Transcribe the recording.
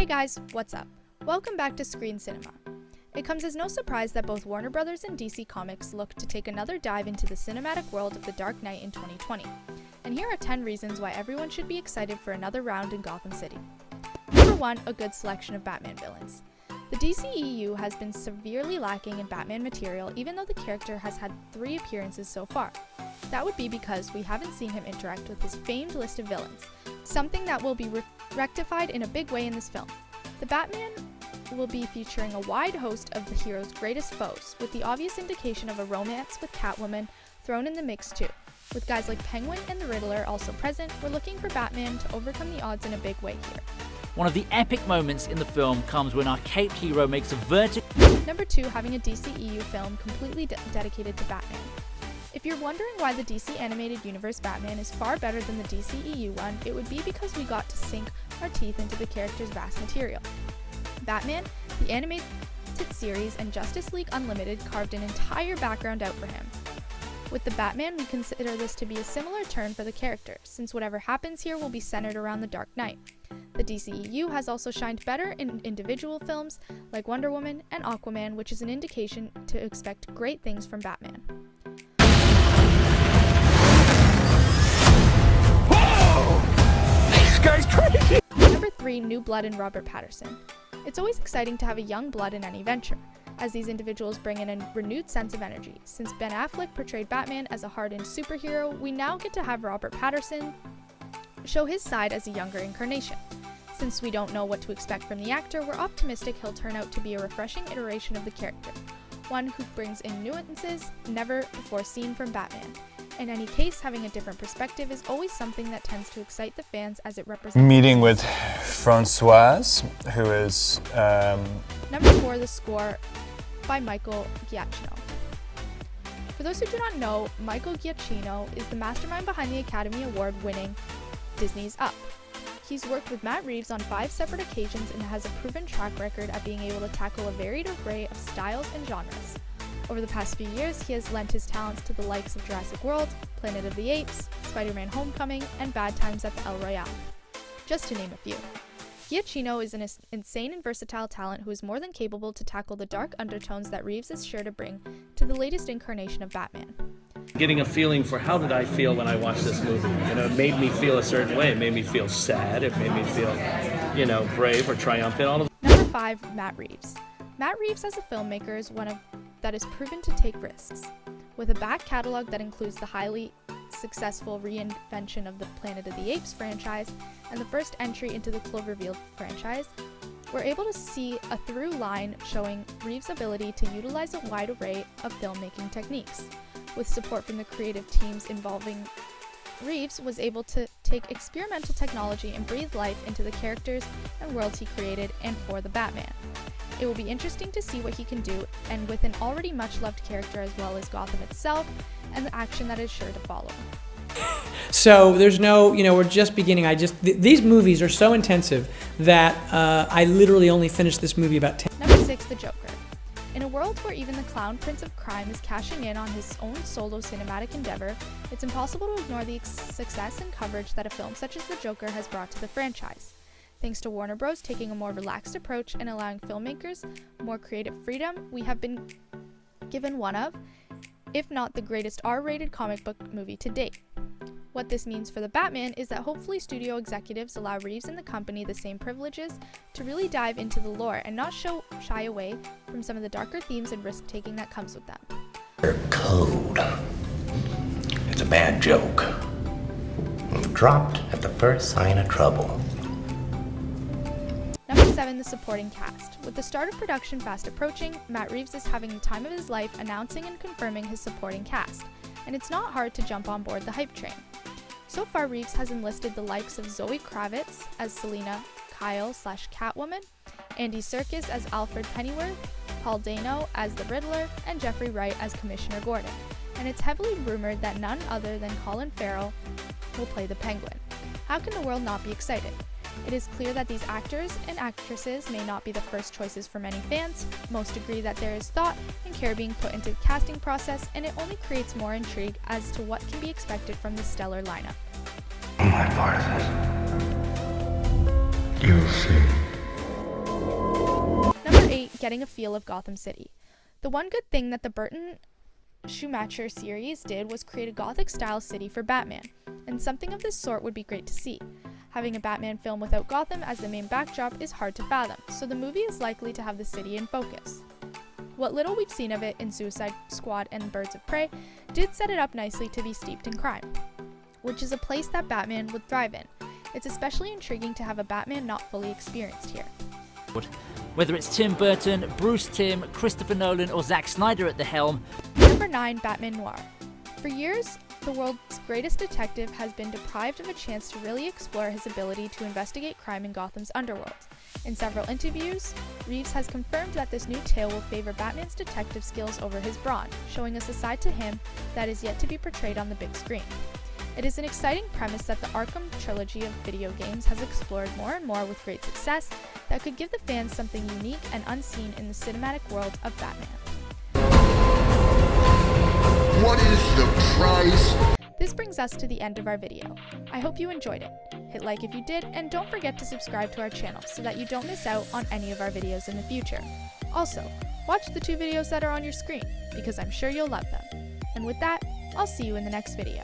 Hey guys, what's up? Welcome back to Screen Cinema. It comes as no surprise that both Warner Bros. And DC Comics look to take another dive into the cinematic world of The Dark Knight in 2020. And here are 10 reasons why everyone should be excited for another round in Gotham City. Number 1, a good selection of Batman villains. The DCEU has been severely lacking in Batman material even though the character has had 3 appearances so far. That would be because we haven't seen him interact with his famed list of villains, something that will be rectified in a big way in this film. The Batman will be featuring a wide host of the hero's greatest foes, with the obvious indication of a romance with Catwoman thrown in the mix too. With guys like Penguin and the Riddler also present, we're looking for Batman to overcome the odds in a big way here. One of the epic moments in the film comes when our caped hero makes a vertical... Number 2, having a DCEU film completely dedicated to Batman. If you're wondering why the DC Animated Universe Batman is far better than the DCEU one, it would be because we got to sink our teeth into the character's vast material. Batman, the animated series, and Justice League Unlimited carved an entire background out for him. With the Batman, we consider this to be a similar turn for the character, since whatever happens here will be centered around the Dark Knight. The DCEU has also shined better in individual films like Wonder Woman and Aquaman, which is an indication to expect great things from Batman. This guy's crazy! Number 3, new blood in Robert Pattinson. It's always exciting to have a young blood in any venture, as these individuals bring in a renewed sense of energy. Since Ben Affleck portrayed Batman as a hardened superhero, we now get to have Robert Pattinson show his side as a younger incarnation. Since we don't know what to expect from the actor, we're optimistic he'll turn out to be a refreshing iteration of the character, one who brings in nuances never before seen from Batman. In any case, having a different perspective is always something that tends to excite the fans as it represents... Meeting with Francoise, who is... Number 4, the score by Michael Giacchino. For those who do not know, Michael Giacchino is the mastermind behind the Academy Award-winning Disney's Up. He's worked with Matt Reeves on 5 separate occasions and has a proven track record at being able to tackle a varied array of styles and genres. Over the past few years, he has lent his talents to the likes of Jurassic World, Planet of the Apes, Spider-Man Homecoming, and Bad Times at the El Royale, just to name a few. Giacchino is an insane and versatile talent who is more than capable to tackle the dark undertones that Reeves is sure to bring to the latest incarnation of Batman. Getting a feeling for how did I feel when I watched this movie. It made me feel a certain way. It made me feel sad. It made me feel, brave or triumphant. All of Number 5, Matt Reeves. Matt Reeves as a filmmaker is one that is proven to take risks. With a back catalog that includes the highly successful reinvention of the Planet of the Apes franchise and the first entry into the Cloverfield franchise, we're able to see a through line showing Reeves' ability to utilize a wide array of filmmaking techniques. With support from the creative teams involving, Reeves was able to take experimental technology and breathe life into the characters and worlds he created and for the Batman. It will be interesting to see what he can do, and with an already much loved character as well as Gotham itself, and the action that is sure to follow. So there's no, we're just beginning. These movies are so intensive that I literally only finished this movie about 10. Number 6, the Joker. In a world where even the clown prince of crime is cashing in on his own solo cinematic endeavor, it's impossible to ignore the success and coverage that a film such as The Joker has brought to the franchise. Thanks to Warner Bros. Taking a more relaxed approach and allowing filmmakers more creative freedom, we have been given one of, if not the greatest R-rated comic book movie to date. What this means for the Batman is that hopefully studio executives allow Reeves and the company the same privileges to really dive into the lore and not shy away from some of the darker themes and risk-taking that comes with them. Code. It's a bad joke. Dropped at the first sign of trouble. Number 7, the supporting cast. With the start of production fast approaching, Matt Reeves is having the time of his life announcing and confirming his supporting cast, and it's not hard to jump on board the hype train. So far, Reeves has enlisted the likes of Zoe Kravitz as Selina Kyle/Catwoman, Andy Serkis as Alfred Pennyworth, Paul Dano as the Riddler, and Jeffrey Wright as Commissioner Gordon, and it's heavily rumored that none other than Colin Farrell will play the Penguin. How can the world not be excited? It is clear that these actors and actresses may not be the first choices for many fans. Most agree that there is thought and care being put into the casting process, and it only creates more intrigue as to what can be expected from this stellar lineup. My part of it. You'll see. getting a feel of Gotham City. The one good thing that the Burton Schumacher series did was create a Gothic-style city for Batman, and something of this sort would be great to see. Having a Batman film without Gotham as the main backdrop is hard to fathom, so the movie is likely to have the city in focus. What little we've seen of it in Suicide Squad and Birds of Prey did set it up nicely to be steeped in crime, which is a place that Batman would thrive in. It's especially intriguing to have a Batman not fully experienced here. Whether it's Tim Burton, Bruce Timm, Christopher Nolan, or Zack Snyder at the helm. Number 9, Batman Noir. For years, the world's greatest detective has been deprived of a chance to really explore his ability to investigate crime in Gotham's underworld. In several interviews, Reeves has confirmed that this new tale will favor Batman's detective skills over his brawn, showing us a side to him that is yet to be portrayed on the big screen. It is an exciting premise that the Arkham trilogy of video games has explored more and more with great success that could give the fans something unique and unseen in the cinematic world of Batman. What is the price? This brings us to the end of our video. I hope you enjoyed it. Hit like if you did, and don't forget to subscribe to our channel so that you don't miss out on any of our videos in the future. Also, watch the 2 videos that are on your screen, because I'm sure you'll love them. And with that, I'll see you in the next video.